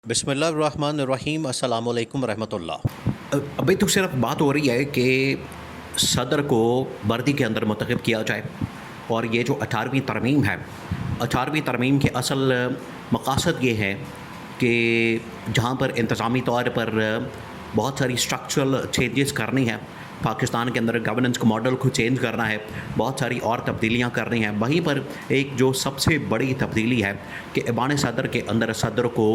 بسم اللہ الرحمن الرحیم السلام علیکم ورحمۃ اللہ۔ ابھی تو صرف بات ہو رہی ہے کہ صدر کو وردی کے اندر منتخب کیا جائے، اور یہ جو 18ویں ترمیم ہے، 18ویں ترمیم کے اصل مقاصد یہ ہے کہ جہاں پر انتظامی طور پر بہت ساری اسٹرکچرل چینجز کرنی ہے، پاکستان کے اندر گورننس کو ماڈل کو چینج کرنا ہے، بہت ساری اور تبدیلیاں کرنی ہیں، وہیں پر ایک جو سب سے بڑی تبدیلی ہے کہ ایوان صدر کے اندر صدر کو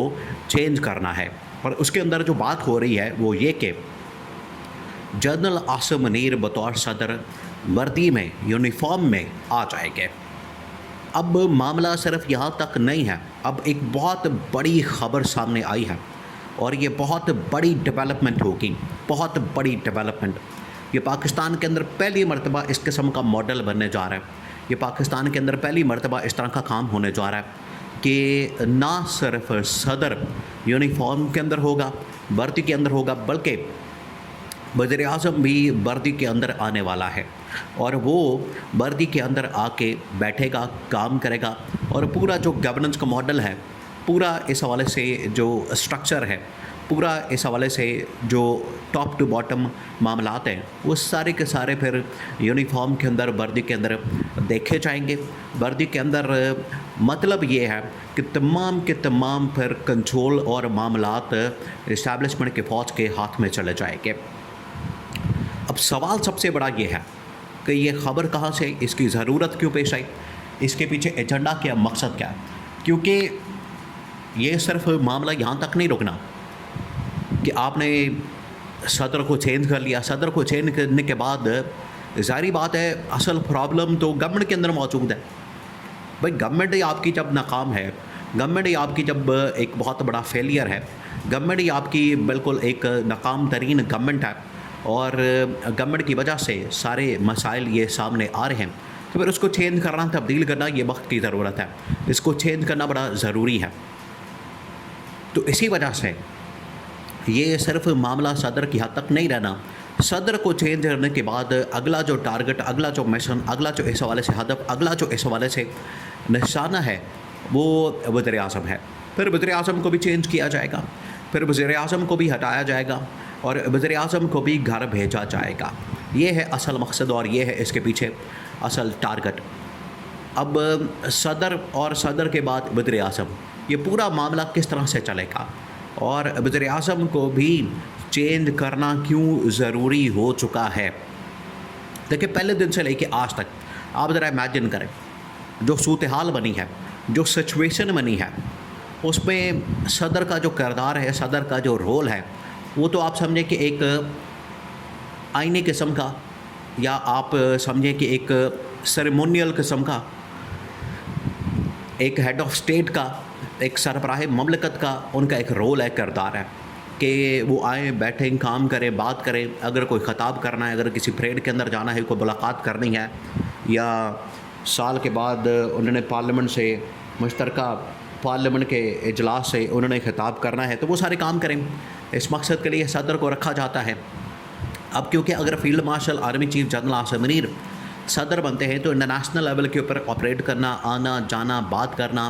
چینج کرنا ہے۔ اور اس کے اندر جو بات ہو رہی ہے وہ یہ کہ جنرل عاصم منیر بطور صدر وردی میں، یونیفارم میں آ جائے گے۔ اب معاملہ صرف یہاں تک نہیں ہے، اب ایک بہت بڑی خبر سامنے آئی ہے، اور یہ بہت بڑی ڈیولپمنٹ ہوگی، بہت بڑی ڈیولپمنٹ۔ یہ پاکستان کے اندر پہلی مرتبہ اس قسم کا ماڈل بننے جا رہا ہے، یہ پاکستان کے اندر پہلی مرتبہ اس طرح کا کام ہونے جا رہا ہے کہ نہ صرف صدر یونیفارم کے اندر ہوگا، وردی کے اندر ہوگا، بلکہ وزیر اعظم بھی وردی کے اندر آنے والا ہے، اور وہ وردی کے اندر آ کے بیٹھے گا، کام کرے گا، اور پورا جو گورننس کا ماڈل ہے، پورا اس حوالے سے جو اسٹرکچر ہے، پورا اس حوالے سے جو ٹاپ ٹو باٹم معاملات ہیں، وہ سارے کے سارے پھر یونیفارم کے اندر، وردی کے اندر دیکھے جائیں گے۔ وردی کے اندر مطلب یہ ہے کہ تمام کے تمام پھر کنٹرول اور معاملات اسٹیبلشمنٹ کے فوج کے ہاتھ میں چلے جائیں گے۔ اب سوال سب سے بڑا یہ ہے کہ یہ خبر کہاں سے، اس کی ضرورت کیوں پیش آئی، اس کے پیچھے ایجنڈا کیا، مقصد کیا ہے؟ کیونکہ یہ صرف معاملہ یہاں تک نہیں رکنا کہ آپ نے صدر کو چینج کر لیا، صدر کو چینج کرنے کے بعد ظاہری بات ہے اصل پرابلم تو گورنمنٹ کے اندر موجود ہے۔ بھائی گورنمنٹ ہی آپ کی جب ناکام ہے، گورنمنٹ ہی آپ کی جب ایک بہت بڑا فیلئر ہے، گورنمنٹ ہی آپ کی بالکل ایک ناکام ترین گورنمنٹ ہے، اور گورنمنٹ کی وجہ سے سارے مسائل یہ سامنے آ رہے ہیں، تو پھر اس کو چینج کرنا، تبدیل کرنا، یہ وقت کی ضرورت ہے، اس کو چینج کرنا بڑا ضروری ہے۔ تو اسی وجہ سے یہ صرف معاملہ صدر کی حد تک نہیں رہنا، صدر کو چینج کرنے کے بعد اگلا جو ٹارگٹ، اگلا جو مشن، اگلا جو اس حوالے سے ہدف، اگلا جو اس حوالے سے نشانہ ہے، وہ وزیر اعظم ہے۔ پھر وزیر اعظم کو بھی چینج کیا جائے گا، پھر وزیر اعظم کو بھی ہٹایا جائے گا، اور وزیر اعظم کو بھی گھر بھیجا جائے گا۔ یہ ہے اصل مقصد، اور یہ ہے اس کے پیچھے اصل ٹارگٹ۔ اب صدر اور صدر کے بعد وزیر اعظم، یہ پورا معاملہ کس طرح سے چلے گا، اور وزیر اعظم کو بھی چینج کرنا کیوں ضروری ہو چکا ہے؟ دیکھیں پہلے دن سے لے کے آج تک آپ ذرا امیجن کریں، جو صورتحال بنی ہے، جو سچویشن بنی ہے، اس میں صدر کا جو کردار ہے، صدر کا جو رول ہے، وہ تو آپ سمجھیں کہ ایک آئینی قسم کا، یا آپ سمجھیں کہ ایک سیریمونیل قسم کا، ایک ہیڈ آف اسٹیٹ کا، ایک سربراہ مملکت کا ان کا ایک رول ہے، کردار ہے کہ وہ آئیں، بیٹھیں، کام کریں، بات کریں، اگر کوئی خطاب کرنا ہے، اگر کسی پریڈ کے اندر جانا ہے، کوئی ملاقات کرنی ہے، یا سال کے بعد انہوں نے پارلیمنٹ سے، مشترکہ پارلیمنٹ کے اجلاس سے انہوں نے خطاب کرنا ہے، تو وہ سارے کام کریں۔ اس مقصد کے لیے صدر کو رکھا جاتا ہے۔ اب کیونکہ اگر field marshal army chief general Asim Munir صدر بنتے ہیں تو انٹرنیشنل لیول کے اوپر آپریٹ کرنا، آنا جانا، بات کرنا،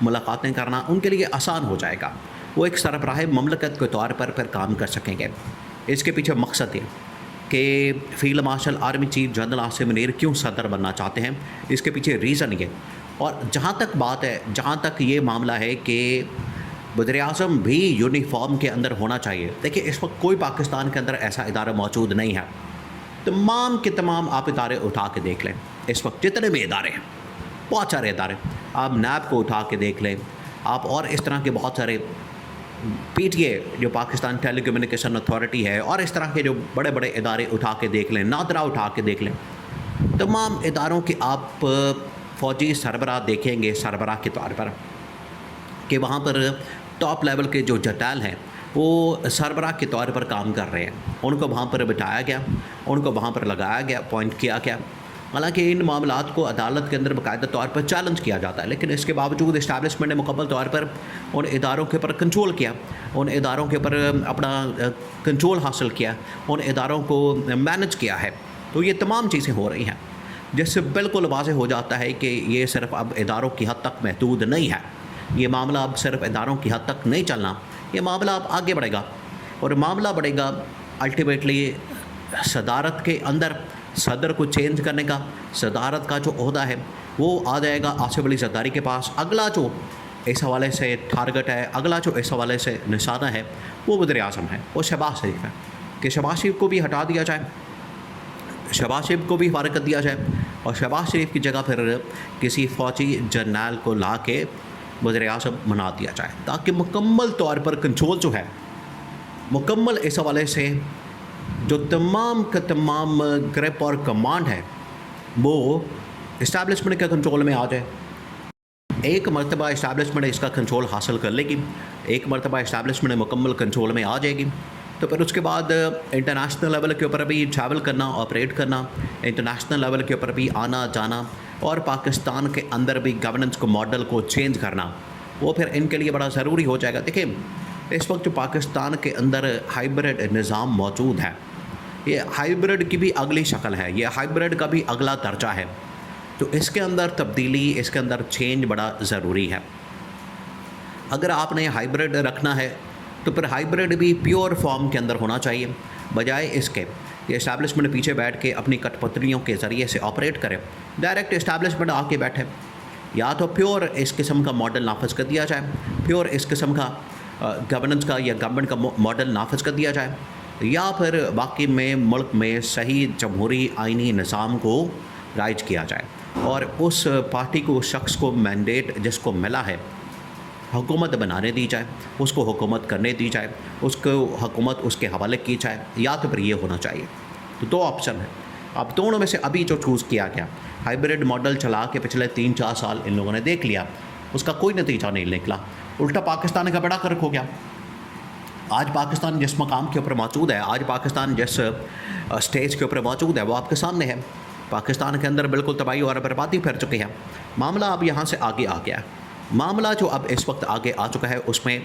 ملاقاتیں کرنا ان کے لیے آسان ہو جائے گا، وہ ایک سربراہ مملکت کے طور پر پھر کام کر سکیں گے۔ اس کے پیچھے مقصد یہ کہ field marshal army chief general Asim Munir کیوں صدر بننا چاہتے ہیں، اس کے پیچھے ریزن یہ۔ اور جہاں تک بات ہے، جہاں تک یہ معاملہ ہے کہ وزیر اعظم بھی یونیفارم کے اندر ہونا چاہیے، دیکھیں اس وقت کوئی پاکستان کے اندر ایسا ادارہ موجود نہیں ہے، تمام کے تمام آپ ادارے اٹھا کے دیکھ لیں، اس وقت جتنے بھی ادارے ہیں، بہت سارے ادارے، آپ نیب کو اٹھا کے دیکھ لیں، آپ اور اس طرح کے بہت سارے، پی ٹی اے جو پاکستان ٹیلی کمیونیکیشن اتھارٹی ہے، اور اس طرح کے جو بڑے بڑے ادارے اٹھا کے دیکھ لیں، نادرا اٹھا کے دیکھ لیں، تمام اداروں کے آپ فوجی سربراہ دیکھیں گے سربراہ کے طور پر کہ وہاں پر ٹاپ لیول کے جو جرنیل ہیں وہ سربراہ کے طور پر کام کر رہے ہیں، ان کو وہاں پر بٹھایا گیا، ان کو وہاں پر لگایا گیا، اپوائنٹ کیا گیا۔ حالانکہ ان معاملات کو عدالت کے اندر باقاعدہ طور پر چیلنج کیا جاتا ہے، لیکن اس کے باوجود اسٹیبلشمنٹ نے مکمل طور پر ان اداروں کے اوپر کنٹرول کیا، ان اداروں کے اوپر اپنا کنٹرول حاصل کیا، ان اداروں کو مینج کیا ہے۔ تو یہ تمام چیزیں ہو رہی ہیں، جس سے بالکل واضح ہو جاتا ہے کہ یہ صرف اب اداروں کی حد تک محدود نہیں ہے، یہ معاملہ اب صرف اداروں کی حد تک نہیں چلنا، یہ معاملہ اب آگے بڑھے گا، اور معاملہ بڑھے گا الٹیمیٹلی صدارت کے اندر صدر کو چینج کرنے کا، صدارت کا جو عہدہ ہے وہ آ جائے گا آصف علی زرداری کے پاس۔ اگلا جو اس حوالے سے ٹارگٹ ہے، اگلا جو اس حوالے سے نشانہ ہے وہ وزیر اعظم ہے، وہ شہباز شریف ہے، کہ شہباز شریف کو بھی ہٹا دیا جائے، شہباز شریف کو بھی فارغ کر دیا جائے، اور شہباز شریف کی جگہ پھر کسی فوجی جرنیل کو لا کے وزیر اعظم بنا دیا جائے، تاکہ مکمل طور پر کنٹرول جو ہے مکمل اس حوالے سے جو تمام کا تمام گرپ اور کمانڈ ہے وہ اسٹیبلشمنٹ کے کنٹرول میں آ جائے۔ ایک مرتبہ اسٹیبلشمنٹ اس کا کنٹرول حاصل کر لے گی، ایک مرتبہ اسٹیبلشمنٹ مکمل کنٹرول میں آ جائے گی، تو پھر اس کے بعد انٹرنیشنل لیول کے اوپر بھی ٹریول کرنا، آپریٹ کرنا، انٹرنیشنل لیول کے اوپر بھی آنا جانا، اور پاکستان کے اندر بھی گورننس کو ماڈل کو چینج کرنا، وہ پھر ان کے لیے بڑا ضروری ہو جائے گا۔ دیکھیں اس وقت جو پاکستان کے اندر ہائیبرڈ نظام موجود ہے، یہ ہائیبرڈ کی بھی اگلی شکل ہے، یہ ہائیبرڈ کا بھی اگلا درجہ ہے، تو اس کے اندر تبدیلی، اس کے اندر چینج بڑا ضروری ہے۔ اگر آپ نے ہائیبرڈ رکھنا ہے تو پھر ہائیبرڈ بھی پیور فارم کے اندر ہونا چاہیے، بجائے اس کے کہ اسٹیبلشمنٹ پیچھے بیٹھ کے اپنی کٹ پتلیوں کے ذریعے سے آپریٹ کرے، ڈائریکٹ اسٹیبلشمنٹ آ کے بیٹھے۔ یا تو پیور اس قسم کا ماڈل نافذ کر دیا جائے، پیور اس قسم کا گورننس کا یا گورنمنٹ کا ماڈل نافذ کر دیا جائے، یا پھر باقی میں ملک میں صحیح جمہوری آئینی نظام کو رائج کیا جائے، اور اس پارٹی کو، شخص کو مینڈیٹ جس کو ملا ہے حکومت بنانے دی جائے، اس کو حکومت کرنے دی جائے، اس کو حکومت اس کے حوالے کی جائے، یا تو پھر یہ ہونا چاہیے۔ تو دو آپشن ہیں، اب دونوں میں سے ابھی جو چوز کیا گیا، ہائیبرڈ ماڈل چلا کے پچھلے 3-4 سال ان لوگوں نے دیکھ لیا، اس کا کوئی نتیجہ نہیں نکلا، الٹا پاکستان کا بڑا فرق ہو گیا۔ آج پاکستان جس مقام کے اوپر موجود ہے، آج پاکستان جس اسٹیج کے اوپر موجود ہے، وہ آپ کے سامنے ہے۔ پاکستان کے اندر بالکل تباہی اور بربادی پھیل چکی ہے۔ معاملہ اب یہاں سے آگے آ گیا ہے، معاملہ جو اب اس وقت آگے آ چکا ہے، اس میں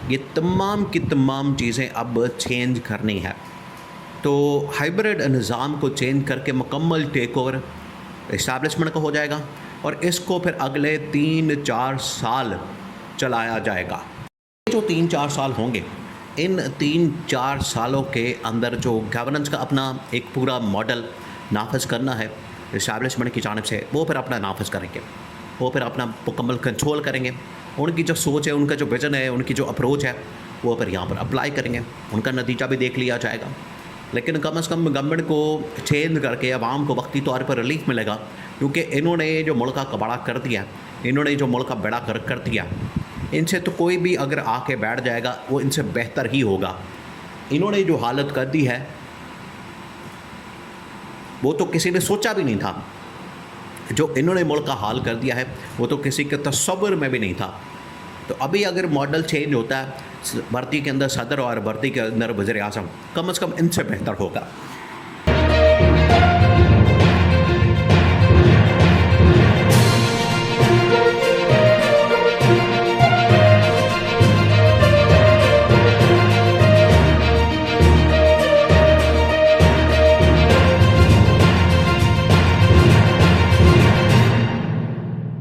یہ تمام کی تمام چیزیں اب چینج کرنی ہے۔ تو ہائیبرڈ نظام کو چینج کر کے مکمل ٹیک اوور اسٹیبلشمنٹ کا ہو جائے گا، اور اس کو پھر اگلے 3-4 سال چلایا جائے گا۔ جو 3-4 سال ہوں گے، ان 3-4 سالوں کے اندر جو گورننس کا اپنا ایک پورا ماڈل نافذ کرنا ہے اسٹیبلشمنٹ کی جانب سے، وہ پھر اپنا نافذ کریں گے، وہ پھر اپنا مکمل کنٹرول کریں گے۔ ان کی جو سوچ ہے، ان کا جو ویژن ہے، ان کی جو اپروچ ہے، وہ پھر یہاں پر اپلائی کریں گے، ان کا نتیجہ بھی دیکھ لیا جائے گا۔ لیکن کم از کم گورنمنٹ کو چینج کر کے عوام کو وقتی طور پر ریلیف ملے گا، کیونکہ انہوں نے جو ملک کا کباڑہ کر دیا، انہوں نے جو ملک کا بیڑا کر دیا، ان سے تو کوئی بھی اگر آ کے بیٹھ جائے گا وہ ان سے بہتر ہی ہوگا۔ انہوں نے جو حالت کر دی ہے وہ تو کسی نے سوچا بھی نہیں تھا، جو انہوں نے ملک کا حال کر دیا ہے وہ تو کسی کے تصور میں بھی نہیں تھا۔ تو ابھی اگر ماڈل چینج ہوتا ہے، بھرتی کے اندر صدر اور بھرتی کے اندر وزیر اعظم، کم از کم ان سے بہتر ہوگا۔